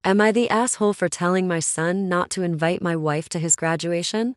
Am I the asshole for telling my son not to invite my wife to his graduation?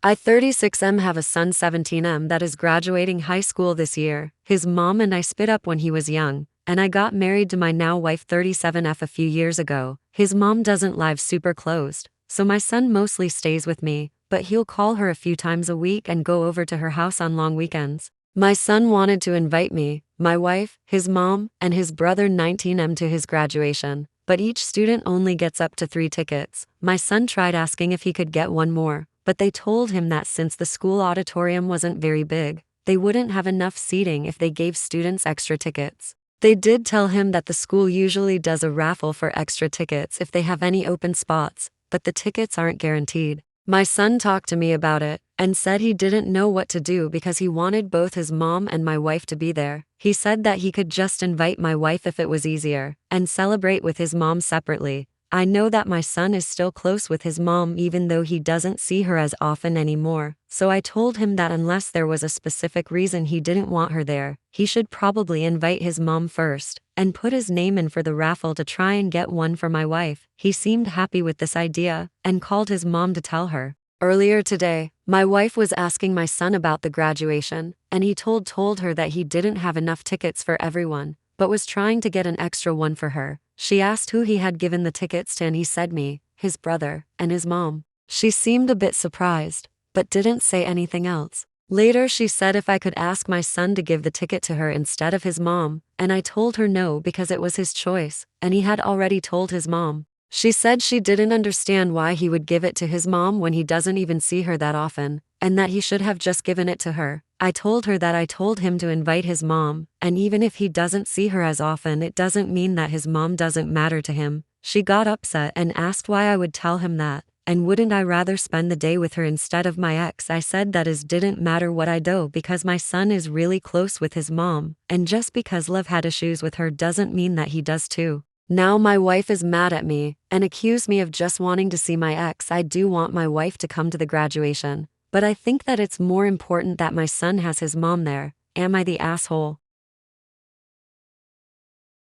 I 36M have a son 17M that is graduating high school this year. His mom and I split up when he was young, and I got married to my now wife 37F a few years ago. His mom doesn't live super closed, so my son mostly stays with me, but he'll call her a few times a week and go over to her house on long weekends. My son wanted to invite me, my wife, his mom, and his brother 19M to his graduation, but each student only gets up to 3 tickets. My son tried asking if he could get one more, but they told him that since the school auditorium wasn't very big, they wouldn't have enough seating if they gave students extra tickets. They did tell him that the school usually does a raffle for extra tickets if they have any open spots, but the tickets aren't guaranteed. My son talked to me about it and said he didn't know what to do because he wanted both his mom and my wife to be there. He said that he could just invite my wife if it was easier and celebrate with his mom separately. I know that my son is still close with his mom even though he doesn't see her as often anymore, so I told him that unless there was a specific reason he didn't want her there, he should probably invite his mom first and put his name in for the raffle to try and get one for my wife. He seemed happy with this idea and called his mom to tell her. Earlier today, my wife was asking my son about the graduation, and he told her that he didn't have enough tickets for everyone, but was trying to get an extra one for her. She asked who he had given the tickets to and he said me, his brother, and his mom. She seemed a bit surprised, but didn't say anything else. Later she said if I could ask my son to give the ticket to her instead of his mom, and I told her no because it was his choice, and he had already told his mom. She said she didn't understand why he would give it to his mom when he doesn't even see her that often, and that he should have just given it to her. I told her that I told him to invite his mom, and even if he doesn't see her as often, it doesn't mean that his mom doesn't matter to him. She got upset and asked why I would tell him that, and wouldn't I rather spend the day with her instead of my ex. I said that it didn't matter what I do because my son is really close with his mom, and just because Love had issues with her doesn't mean that he does too. Now my wife is mad at me and accused me of just wanting to see my ex. I do want my wife to come to the graduation, but I think that it's more important that my son has his mom there. Am I the asshole?